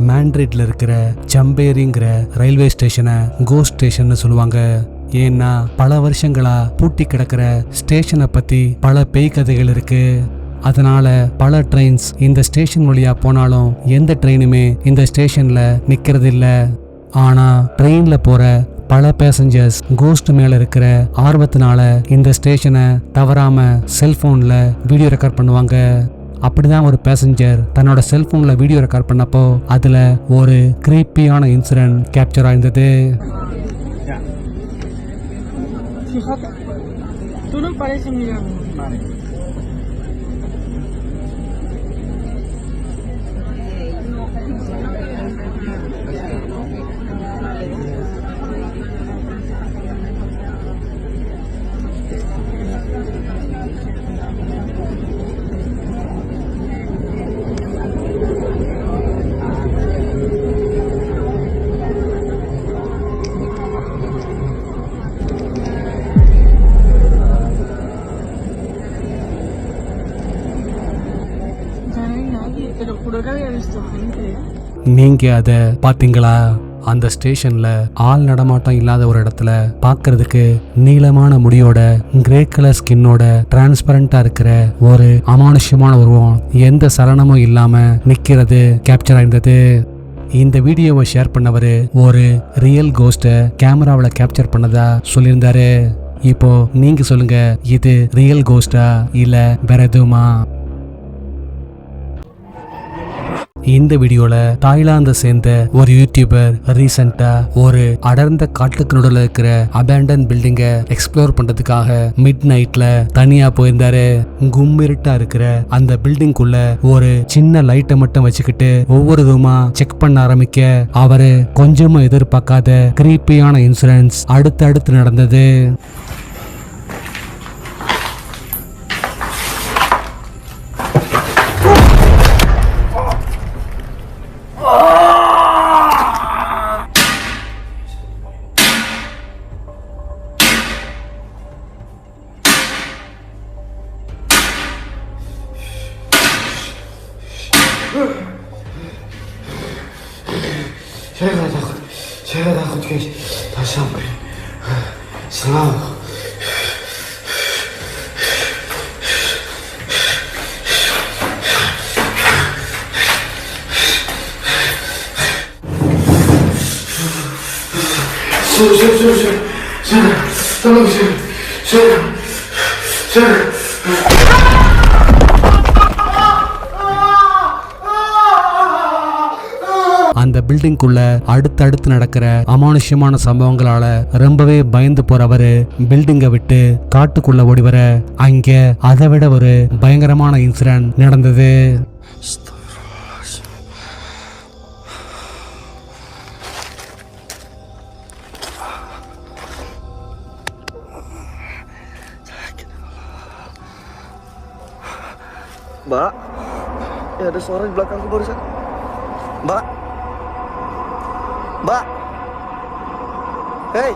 மாண்ட்ரிட்ல இருக்கிற ஜம்பேரிங்கிற ரயில்வே ஸ்டேஷனை cost station சொல்லுவாங்க. ஏன்னா பல வருஷங்களா பூட்டி கிடக்கிற ஸ்டேஷனை பத்தி பல பேய் கதைகள் இருக்கு. அதனால பல ட்ரெயின்ஸ் இந்த ஸ்டேஷன் வழியா போனாலும் எந்த ட்ரெயினுமே இந்த ஸ்டேஷன்ல நிக்கிறது இல்ல. ஆனா ட்ரெயின்ல போற பல பேசஞ்சர்ஸ் கோஸ்ட் மேல இருக்கிற ஆர்வத்தினால இந்த ஸ்டேஷனை தவறாம செல்போன்ல வீடியோ ரெக்கார்ட் பண்ணுவாங்க. அப்படிதான் ஒரு பேசஞ்சர் தன்னோட செல்போன்ல வீடியோ ரெக்கார்ட் பண்ணப்போ அதுல ஒரு கிரீப்பியான இன்சிடென்ட் கேப்சர் ஆயிருந்தது. Fíjate, tú no pareces mirar. Vale. நீங்க அத பாத்தீங்களா? அந்த ஸ்டேஷன்ல ஆள் நடமாட்டம் இல்லாத ஒரு இடத்துல பாக்குறதுக்கு நீளமான முடியோட கிரே கலர் ஸ்கின்னோட டிரான்ஸ்பரண்டா இருக்கிற ஒரு அமானுஷ்யமான உருவம் எந்த சலனமும் இல்லாம நிக்கிறது கேப்சர் ஆயிருந்தது. இந்த வீடியோவை ஷேர் பண்ணவரு ஒரு ரியல் கோஸ்ட கேமராவில் கேப்சர் பண்ணதா சொல்லியிருந்தாரு. இப்போ நீங்க சொல்லுங்க, இது ரியல் கோஸ்டா இல்ல வேற எதுவுமா? இந்த வீடியோல தாய்லாந்தை சேர்ந்த ஒரு யூடியூபர் ரீசெண்டா ஒரு அடர்ந்த காட்டுக்கு நடுவில் இருக்கிற அபேண்டன் பில்டிங்க எக்ஸ்ப்ளோர் பண்றதுக்காக மிட் நைட்ல தனியா போயிருந்தாரு. கும்மிருட்டா இருக்கிற அந்த பில்டிங்குள்ள ஒரு சின்ன லைட்டை மட்டும் வச்சுக்கிட்டு ஒவ்வொரு ரூமா செக் பண்ண ஆரம்பிக்க அவரு கொஞ்சமா எதிர்பார்க்காத கிரீப்பியான இன்சிடென்ட்ஸ் அடுத்தடுத்து நடந்தது. 제가 다 어떻게 다시 한번 슬라우 அந்த பில்டிங்குள்ள அடுத்தடுத்து நடக்கிற அமானுஷ்யமான சம்பவங்களால ரொம்பவே பயந்து போறவரு பில்டிங்கை விட்டு காட்டுக்குள்ள ஓடி வர அங்க அதை விட ஒரு பயங்கரமான இன்சிடென்ட் நடந்தது. Mbak, ya ada suara di belakangku barusan. Mbak, Mbak, hey,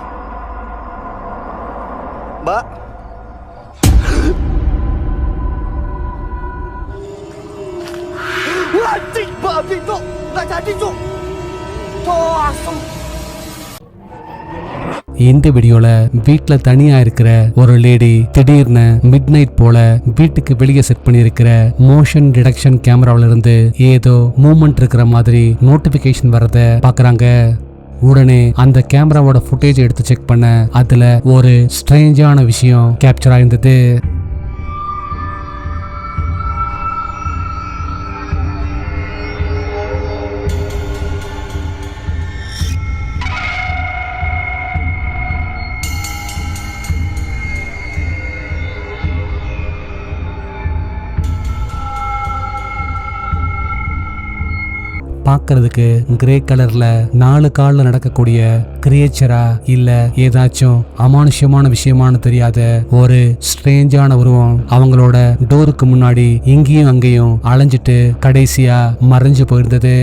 Mbak. Anjing, babi tuh, nggak jadi tuh. Tuh, asem. இந்த வீடியோல வீட்டுல தனியா இருக்கிற ஒரு லேடி திடீர்னு மிட் நைட் போல வீட்டுக்கு வெளியே செட் பண்ணியிருக்கிற மோஷன் டிடெக்ஷன் கேமராவில இருந்து ஏதோ மூவ்மெண்ட் இருக்கிற மாதிரி நோட்டிபிகேஷன் வர்றத பாக்குறாங்க. உடனே அந்த கேமராவோட ஃபுட்டேஜ் எடுத்து செக் பண்ண அதுல ஒரு ஸ்ட்ரேஞ்சான விஷயம் கேப்சர் ஆயிருந்தது. பார்க்கறதுக்கு கிரே கலர்ல 4 கால்ல நடக்கக்கூடிய கிரியேச்சரா இல்ல ஏதாச்சும் அமானுஷ்யமான விஷயமானு தெரியாத ஒரு ஸ்ட்ரேஞ்சான உருவம் அவங்களோட டோருக்கு முன்னாடி இங்கேயும் அங்கேயும் அலைஞ்சிட்டு கடைசியா மறைஞ்சு போயிருந்தது.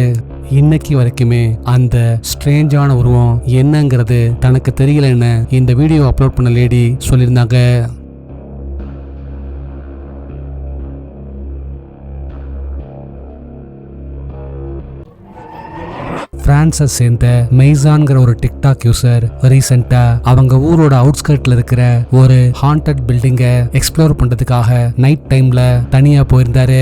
இன்னைக்கு வரைக்குமே அந்த ஸ்ட்ரேஞ்சான உருவம் என்னங்கிறது தனக்கு தெரியலன்னு இந்த வீடியோ அப்லோட் பண்ண லேடி சொல்லியிருந்தாங்க. பிரான்ஸை சேர்ந்த மெய்சான்கிற ஒரு டிக்டாக் யூசர் ரீசெண்டா அவங்க ஊரோட அவுட்ஸ்கர்ட்ல இருக்கிற ஒரு ஹாண்டட் பில்டிங்கை எக்ஸ்ப்ளோர் பண்றதுக்காக நைட் டைம்ல தனியா போயிருந்தாரு.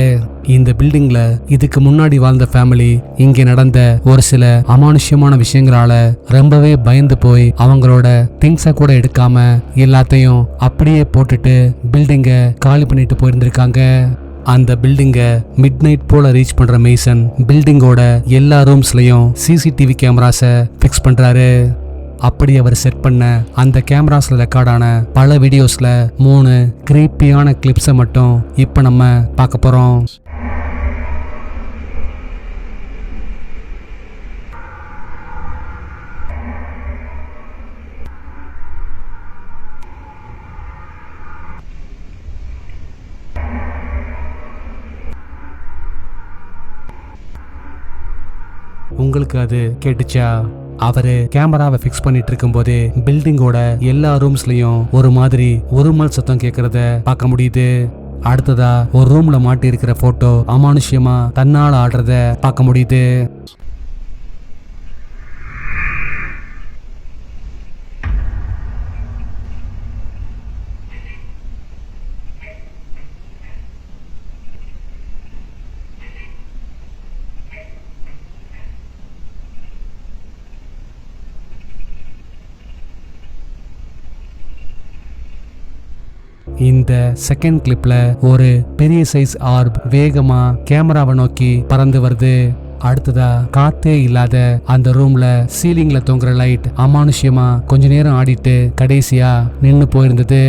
இந்த பில்டிங்ல இதுக்கு முன்னாடி வாழ்ந்த ஃபேமிலி இங்க நடந்த ஒரு சில அமானுஷ்யமான விஷயங்களால ரொம்பவே பயந்து போய் அவங்களோட திங்ஸை கூட எடுக்காம எல்லாத்தையும் அப்படியே போட்டுட்டு பில்டிங்கை காலி பண்ணிட்டு போயிருந்திருக்காங்க. அந்த பில்டிங்கை மிட் நைட் போல ரீச் பண்ற மெய்சன் பில்டிங்கோட எல்லா ரூம்ஸ்லயும் சிசிடிவி கேமராஸை ஃபிக்ஸ் பண்றாரு. அப்படி அவர் செட் பண்ண அந்த கேமராஸ்ல ரெக்கார்டான பல வீடியோஸ்ல 3 கிரீப்பியான கிளிப்ஸை மட்டும் இப்ப நம்ம பார்க்க போறோம். உங்களுக்கு அது கேட்டுச்சா? அவரு கேமராவை ஃபிக்ஸ் பண்ணிட்டு இருக்கும் போதே பில்டிங்கோட எல்லா ரூம்ஸ்லயும் ஒரு மாதிரி உருமல் சத்தம் கேட்கறத பார்க்க முடியுது. அடுத்ததா ஒரு ரூம்ல மாட்டி இருக்கிற போட்டோ அமானுஷ்யமா தன்னால ஆடுறத பார்க்க முடியுது. இந்த செகண்ட் கிளிப்ல ஒரு பெரிய சைஸ் ஆர்ப் வேகமா கேமராவை நோக்கி பறந்து வருது. அடுத்ததா காத்தே இல்லாத அந்த ரூம்ல சீலிங்ல தொங்குற லைட் அமானுஷ்யமா கொஞ்ச நேரம் ஆடிட்டு கடைசியா நின்னு போயிருந்தது.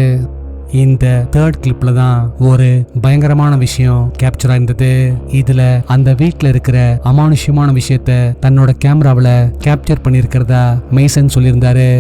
இந்த தேர்ட் கிளிப்ல தான் ஒரு பயங்கரமான விஷயம் கேப்சர் ஆயிருந்தது. இதுல அந்த வீட்ல இருக்கிற அமானுஷ்யமான விஷயத்த தன்னோட கேமராவில கேப்சர் பண்ணியிருக்கிறதா மெய்சன் சொல்லியிருந்தாரு.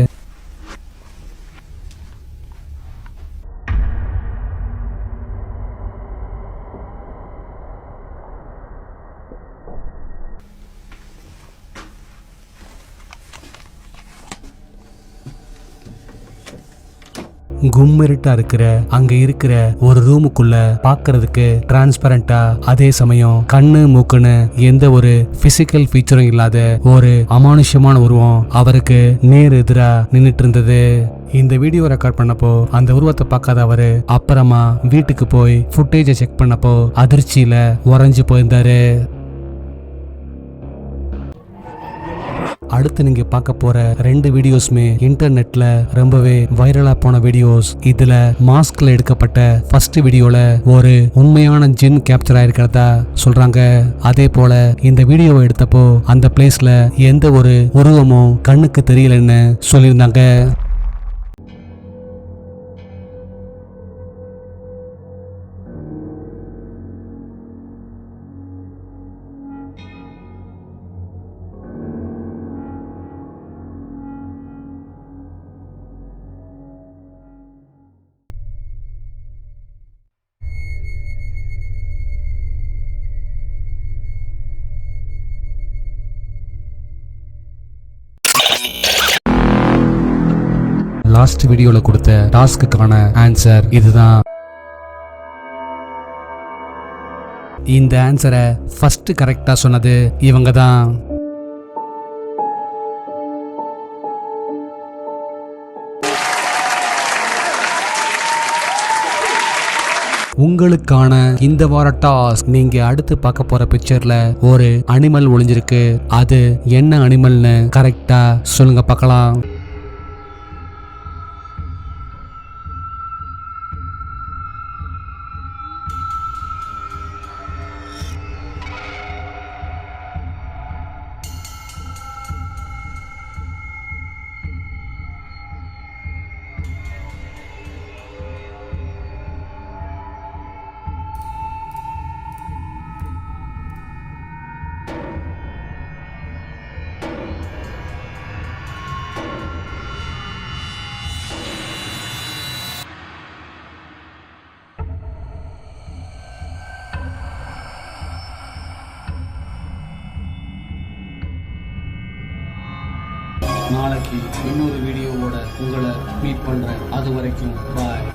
கும்மிருட்டா இருக்கிற அங்க இருக்கிற ஒரு ரூமுக்குள்ள பாக்குறதுக்கு டிரான்ஸ்பரண்டா, அதே சமயம் கண்ணு மூக்குன்னு எந்த ஒரு பிசிக்கல் ஃபீச்சரும் இல்லாத ஒரு அமானுஷ்யமான உருவம் அவருக்கு நேர் எதிரா நின்னுட்டு இருந்தது. இந்த வீடியோ ரெக்கார்ட் பண்ணப்போ அந்த உருவத்தை பார்க்காத அவரு அப்புறமா வீட்டுக்கு போய் ஃபுட்டேஜை செக் பண்ணப்போ அதிர்ச்சியில உறைஞ்சு போயிருந்தாரு. அடுத்து நீங்க பார்க்க போற 2 வீடியோஸ்மே இன்டர்நெட்ல ரொம்பவே வைரலா போன வீடியோஸ். இதுல மாஸ்க்ல எடுக்கப்பட்ட ஃபர்ஸ்ட் வீடியோல ஒரு உண்மையான ஜின் கேப்சர் ஆயிருக்கிறதா சொல்றாங்க. அதே போல இந்த வீடியோவை எடுத்தப்போ அந்த பிளேஸ்ல எந்த ஒரு உருவமும் கண்ணுக்கு தெரியலன்னு சொல்லியிருந்தாங்க. லாஸ்ட் வீடியோல கொடுத்த டாஸ்க்குக்கான ஆன்சர் இதுதான். இந்த ஆன்சரை ஃபர்ஸ்ட் கரெக்டா சொன்னது இவங்க தான். உங்களுக்கான இந்த வார டாஸ்க், நீங்க அடுத்து பார்க்க போற பிக்சர்ல ஒரு அனிமல் ஒளிஞ்சிருக்கு. அது என்ன அனிமல்னு கரெக்டா சொல்லுங்க பார்க்கலாம். நாளைக்கு இன்னொரு வீடியோவோட உங்களை மீட் பண்றேன். அது வரைக்கும் பாய்.